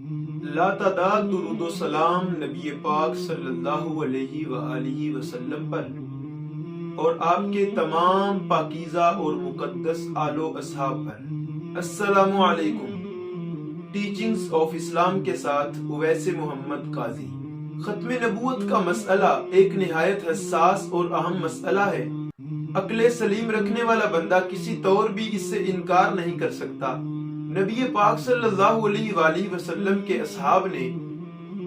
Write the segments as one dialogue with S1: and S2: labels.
S1: لا تعداد درود و سلام نبی پاک صلی اللہ علیہ وآلہ وسلم پر اور آپ کے تمام پاکیزہ اور مقدس آل و اصحاب پر۔ السلام علیکم۔ ٹیچنگز آف اسلام کے ساتھ اویس محمد قاضی۔ ختم نبوت کا مسئلہ ایک نہایت حساس اور اہم مسئلہ ہے۔ عقل سلیم رکھنے والا بندہ کسی طور بھی اس سے انکار نہیں کر سکتا۔ نبی پاک صلی اللہ علیہ وآلہ وسلم کے اصحاب نے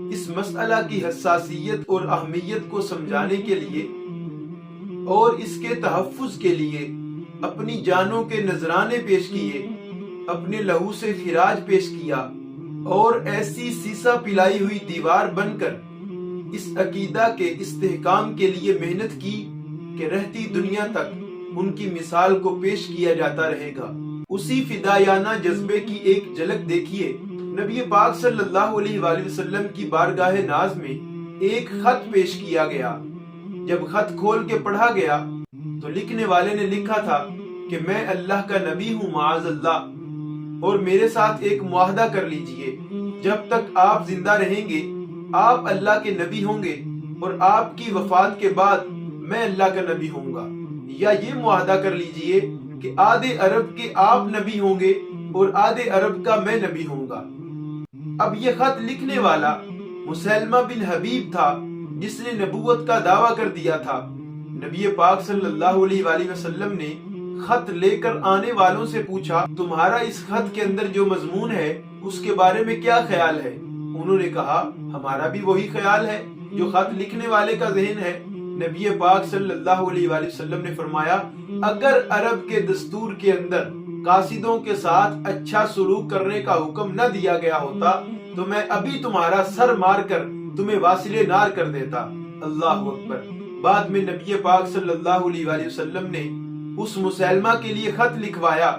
S1: اس مسئلہ کی حساسیت اور اہمیت کو سمجھانے کے لیے اور اس کے تحفظ کے لیے اپنی جانوں کے نذرانے پیش کیے، اپنے لہو سے خراج پیش کیا اور ایسی سیسا پلائی ہوئی دیوار بن کر اس عقیدہ کے استحکام کے لیے محنت کی کہ رہتی دنیا تک ان کی مثال کو پیش کیا جاتا رہے گا۔ اسی فدائیانہ جذبے کی ایک جھلک دیکھیے۔ نبی پاک صلی اللہ علیہ وآلہ وسلم کی بارگاہ ناز میں ایک خط پیش کیا گیا۔ جب خط کھول کے پڑھا گیا تو لکھنے والے نے لکھا تھا کہ میں اللہ کا نبی ہوں معاذ اللہ، اور میرے ساتھ ایک معاہدہ کر لیجئے، جب تک آپ زندہ رہیں گے آپ اللہ کے نبی ہوں گے، اور آپ کی وفات کے بعد میں اللہ کا نبی ہوں گا، یا یہ معاہدہ کر لیجئے کہ آدھے عرب کے آپ نبی ہوں گے اور آدھے عرب کا میں نبی ہوں گا۔ اب یہ خط لکھنے والا مسلمہ بن حبیب تھا، جس نے نبوت کا دعویٰ کر دیا تھا۔ نبی پاک صلی اللہ علیہ وآلہ وسلم نے خط لے کر آنے والوں سے پوچھا، تمہارا اس خط کے اندر جو مضمون ہے اس کے بارے میں کیا خیال ہے؟ انہوں نے کہا، ہمارا بھی وہی خیال ہے جو خط لکھنے والے کا ذہن ہے۔ نبی پاک صلی اللہ علیہ وآلہ وسلم نے فرمایا، اگر عرب کے دستور کے اندر قاصدوں کے ساتھ اچھا سلوک کرنے کا حکم نہ دیا گیا ہوتا تو میں ابھی تمہارا سر مار کر تمہیں واصل نار کر دیتا۔ اللہ اکبر۔ بعد میں نبی پاک صلی اللہ علیہ وآلہ وسلم نے اس مسلمہ کے لیے خط لکھوایا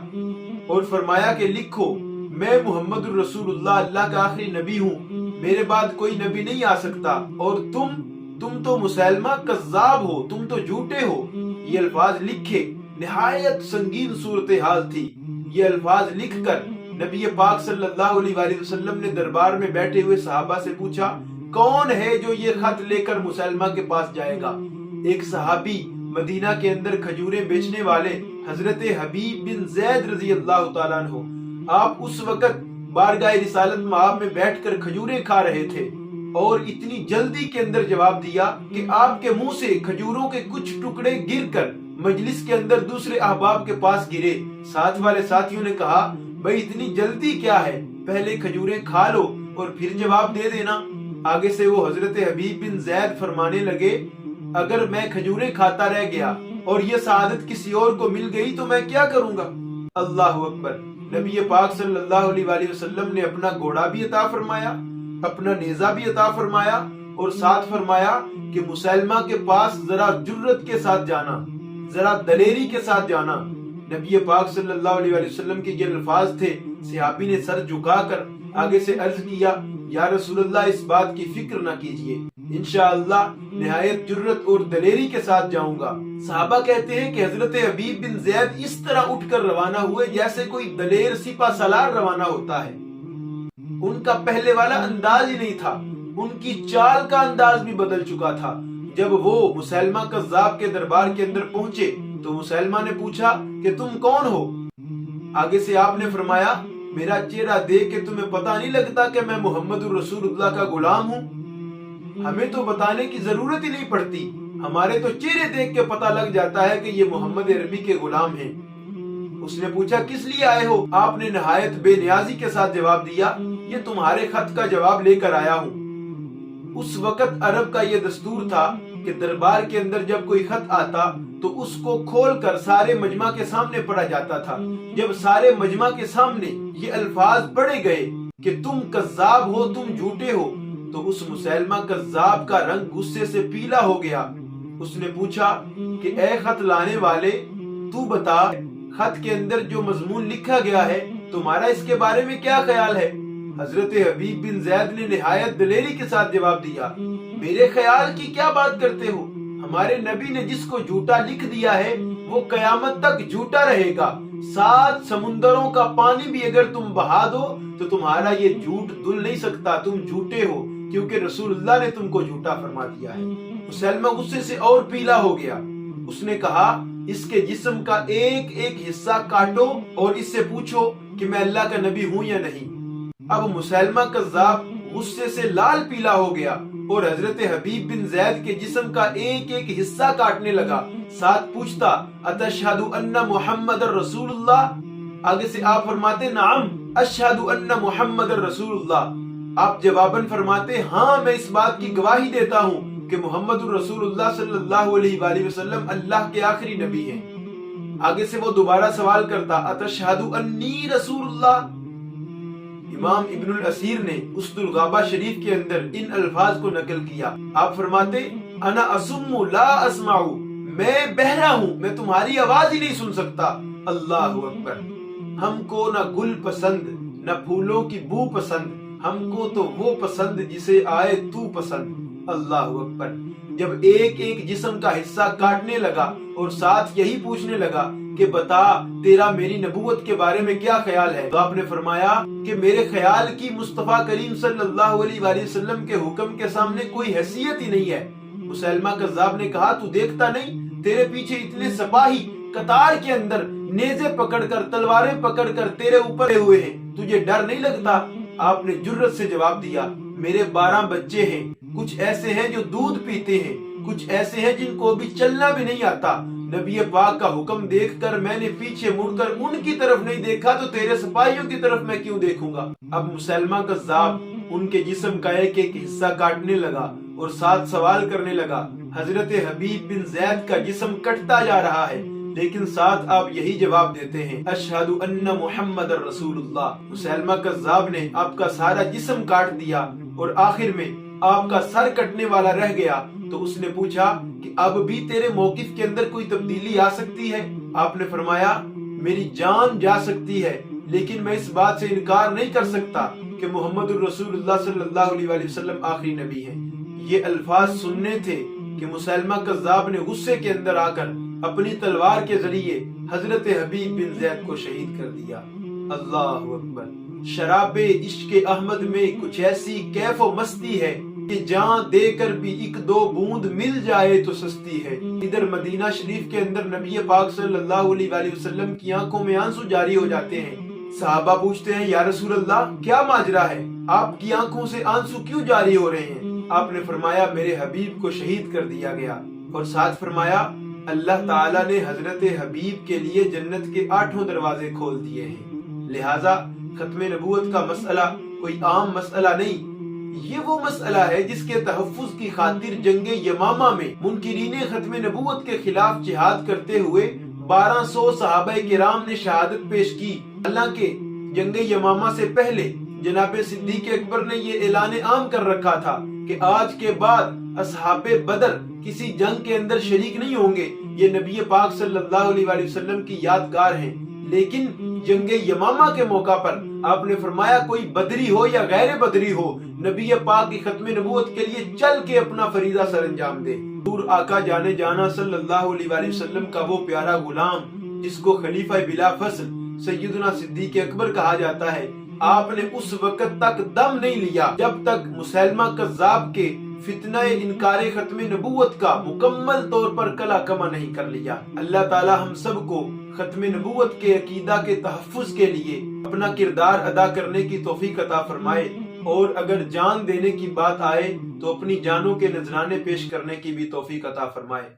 S1: اور فرمایا کہ لکھو، میں محمد الرسول اللہ کا آخری نبی ہوں، میرے بعد کوئی نبی نہیں آ سکتا، اور تم تو مسلمہ کذاب ہو، تم تو جھوٹے ہو۔ یہ الفاظ لکھے، نہایت سنگین صورتحال تھی۔ یہ الفاظ لکھ کر نبی پاک صلی اللہ علیہ وآلہ وسلم نے دربار میں بیٹھے ہوئے صحابہ سے پوچھا، کون ہے جو یہ خط لے کر مسلمہ کے پاس جائے گا؟ ایک صحابی مدینہ کے اندر کھجوریں بیچنے والے حضرت حبیب بن زید رضی اللہ تعالیٰ عنہ، آپ اس وقت بارگاہ رسالت مآب میں بیٹھ کر کھجوریں کھا رہے تھے، اور اتنی جلدی کے اندر جواب دیا کہ آپ کے منہ سے کھجوروں کے کچھ ٹکڑے گر کر مجلس کے اندر دوسرے احباب کے پاس گرے۔ ساتھ والے ساتھیوں نے کہا، بھئی اتنی جلدی کیا ہے، پہلے کھجوریں کھا لو اور پھر جواب دے دینا۔ آگے سے وہ حضرت حبیب بن زید فرمانے لگے، اگر میں کھجوریں کھاتا رہ گیا اور یہ سعادت کسی اور کو مل گئی تو میں کیا کروں گا؟ اللہ اکبر۔ نبی پاک صلی اللہ علیہ وآلہ وسلم نے اپنا گھوڑا بھی عطا فرمایا، اپنا نیزہ بھی عطا فرمایا، اور ساتھ فرمایا کہ مسلمہ کے پاس ذرا جرت کے ساتھ جانا، ذرا دلیری کے ساتھ جانا۔ نبی پاک صلی اللہ علیہ وآلہ وسلم کے یہ الفاظ تھے۔ صحابی نے سر جھکا کر آگے سے عرض کیا، یا رسول اللہ اس بات کی فکر نہ کیجئے، انشاءاللہ نہایت جرت اور دلیری کے ساتھ جاؤں گا۔ صحابہ کہتے ہیں کہ حضرت حبیب بن زید اس طرح اٹھ کر روانہ ہوئے جیسے کوئی دلیر سپہ سالار روانہ ہوتا ہے۔ ان کا پہلے والا انداز ہی نہیں تھا، ان کی چال کا انداز بھی بدل چکا تھا۔ جب وہ مسلمہ کذاب کے دربار کے اندر پہنچے تو مسلمہ نے پوچھا کہ تم کون ہو؟ آگے سے آپ نے فرمایا، میرا چہرہ دیکھ کے تمہیں پتہ نہیں لگتا کہ میں محمد الرسول اللہ کا غلام ہوں؟ ہمیں تو بتانے کی ضرورت ہی نہیں پڑتی، ہمارے تو چہرے دیکھ کے پتہ لگ جاتا ہے کہ یہ محمد عربی کے غلام ہیں۔ اس نے پوچھا، کس لیے آئے ہو؟ آپ نے نہایت بے نیازی کے ساتھ جواب دیا، یہ تمہارے خط کا جواب لے کر آیا ہوں۔ اس وقت عرب کا یہ دستور تھا کہ دربار کے اندر جب کوئی خط آتا تو اس کو کھول کر سارے مجمع کے سامنے پڑھا جاتا تھا۔ جب سارے مجمع کے سامنے یہ الفاظ پڑھے گئے کہ تم کذاب ہو، تم جھوٹے ہو، تو اس مسلمہ کذاب کا رنگ غصے سے پیلا ہو گیا۔ اس نے پوچھا کہ اے خط لانے والے، تو بتا، خط کے اندر جو مضمون لکھا گیا ہے تمہارا اس کے بارے میں کیا خیال ہے؟ حضرت حبیب بن زید نے نہایت دلیری کے ساتھ جواب دیا، میرے خیال کی کیا بات کرتے ہو؟ ہمارے نبی نے جس کو جھوٹا لکھ دیا ہے وہ قیامت تک جھوٹا رہے گا، 7 سمندروں کا پانی بھی اگر تم بہا دو تو تمہارا یہ جھوٹ دل نہیں سکتا، تم جھوٹے ہو، کیونکہ رسول اللہ نے تم کو جھوٹا فرما دیا ہے۔ مسلمہ غصے سے اور پیلا ہو گیا۔ اس نے کہا اس کے جسم کا ایک ایک حصہ کاٹو اور اس سے پوچھو کہ میں اللہ کا نبی ہوں یا نہیں۔ اب مسلمہ کذاب غصے سے لال پیلا ہو گیا اور حضرت حبیب بن زید کے جسم کا ایک ایک حصہ کاٹنے لگا، ساتھ پوچھتا اتشہد ان محمد رسول اللہ؟ آگے سے آپ فرماتے نعم اشہد ان محمد رسول اللہ۔ آپ جواباً فرماتے ہاں میں اس بات کی گواہی دیتا ہوں کہ محمد الرسول اللہ صلی اللہ علیہ وآلہ وسلم اللہ کے آخری نبی ہیں۔ آگے سے وہ دوبارہ سوال کرتا اتشہد انی رسول اللہ؟ امام ابن الاسیر نے اسد الغابہ شریف کے اندر ان الفاظ کو نقل کیا۔ آپ فرماتے انا اسم لا اسمع، میں بہرا ہوں، میں تمہاری آواز ہی نہیں سن سکتا۔ اللہ اکبر۔ ہم کو نہ گل پسند نہ پھولوں کی بو پسند، ہم کو تو وہ پسند جسے آئے تو پسند۔ اللہ اکبر۔ جب ایک ایک جسم کا حصہ کاٹنے لگا اور ساتھ یہی پوچھنے لگا کہ بتا تیرا میری نبوت کے بارے میں کیا خیال ہے، تو آپ نے فرمایا کہ میرے خیال کی مصطفیٰ کریم صلی اللہ علیہ وآلہ وسلم کے حکم کے سامنے کوئی حیثیت ہی نہیں ہے۔ مسلمہ کذاب نے کہا تو دیکھتا نہیں تیرے پیچھے اتنے سپاہی قطار کے اندر نیزے پکڑ کر تلواریں پکڑ کر تیرے اوپر ہوئے ہیں، تجھے ڈر نہیں لگتا؟ آپ نے جرت سے جواب دیا میرے 12 بچے ہیں، کچھ ایسے ہیں جو دودھ پیتے ہیں، کچھ ایسے ہیں جن کو بھی چلنا بھی نہیں آتا۔ نبی پاک کا حکم دیکھ کر میں نے پیچھے مڑ کر ان کی طرف نہیں دیکھا تو تیرے سپاہیوں کی طرف میں کیوں دیکھوں گا؟ اب مسلمہ کذاب ان کے جسم کا ایک ایک حصہ کاٹنے لگا اور ساتھ سوال کرنے لگا۔ حضرت حبیب بن زید کا جسم کٹتا جا رہا ہے لیکن ساتھ آپ یہی جواب دیتے ہیں اشہد ان محمد رسول اللہ۔ مسلمہ کذاب نے آپ کا سارا جسم کاٹ دیا اور آخر میں آپ کا سر کٹنے والا رہ گیا تو اس نے پوچھا کہ اب بھی تیرے موقف کے اندر کوئی تبدیلی آ سکتی ہے؟ آپ نے فرمایا میری جان جا سکتی ہے لیکن میں اس بات سے انکار نہیں کر سکتا کہ محمد الرسول اللہ صلی اللہ علیہ وآلہ وسلم آخری نبی ہیں۔ یہ الفاظ سننے تھے کہ مسلمہ کذاب نے غصے کے اندر آ کر اپنی تلوار کے ذریعے حضرت حبیب بن زید کو شہید کر دیا۔ اللہ اکبر۔ شراب عشق احمد میں کچھ ایسی کیف و مستی ہے کہ جان دے کر بھی ایک دو بوند مل جائے تو سستی ہے۔ ادھر مدینہ شریف کے اندر نبی پاک صلی اللہ علیہ وآلہ وسلم کی آنکھوں میں آنسو جاری ہو جاتے ہیں۔ صحابہ پوچھتے ہیں یا رسول اللہ کیا ماجرا ہے، آپ کی آنکھوں سے آنسو کیوں جاری ہو رہے ہیں؟ آپ نے فرمایا میرے حبیب کو شہید کر دیا گیا، اور ساتھ فرمایا اللہ تعالیٰ نے حضرت حبیب کے لیے جنت کے 8 دروازے کھول دیے ہیں۔ لہٰذا ختم نبوت کا مسئلہ کوئی عام مسئلہ نہیں، یہ وہ مسئلہ ہے جس کے تحفظ کی خاطر جنگ یمامہ میں منکرین ختم نبوت کے خلاف جہاد کرتے ہوئے 1200 صحابہ کرام نے شہادت پیش کی۔ حالانکہ جنگ یمامہ سے پہلے جناب صدیق اکبر نے یہ اعلان عام کر رکھا تھا کہ آج کے بعد اصحاب بدر کسی جنگ کے اندر شریک نہیں ہوں گے، یہ نبی پاک صلی اللہ علیہ وآلہ وسلم کی یادگار ہیں۔ لیکن جنگ یمامہ کے موقع پر آپ نے فرمایا کوئی بدری ہو یا غیر بدری ہو، نبی پاک کی ختم نبوت کے لیے چل کے اپنا فریضہ سر انجام دے۔ دور آقا جانے جانا صلی اللہ علیہ وآلہ وسلم کا وہ پیارا غلام جس کو خلیفہ بلا فصل سیدنا صدیق اکبر کہا جاتا ہے، آپ نے اس وقت تک دم نہیں لیا جب تک مسلمہ کذاب کے فتنہ انکار ختم نبوت کا مکمل طور پر کلا کما نہیں کر لیا۔ اللہ تعالی ہم سب کو ختم نبوت کے عقیدہ کے تحفظ کے لیے اپنا کردار ادا کرنے کی توفیق عطا فرمائے، اور اگر جان دینے کی بات آئے تو اپنی جانوں کے نذرانے پیش کرنے کی بھی توفیق عطا فرمائے۔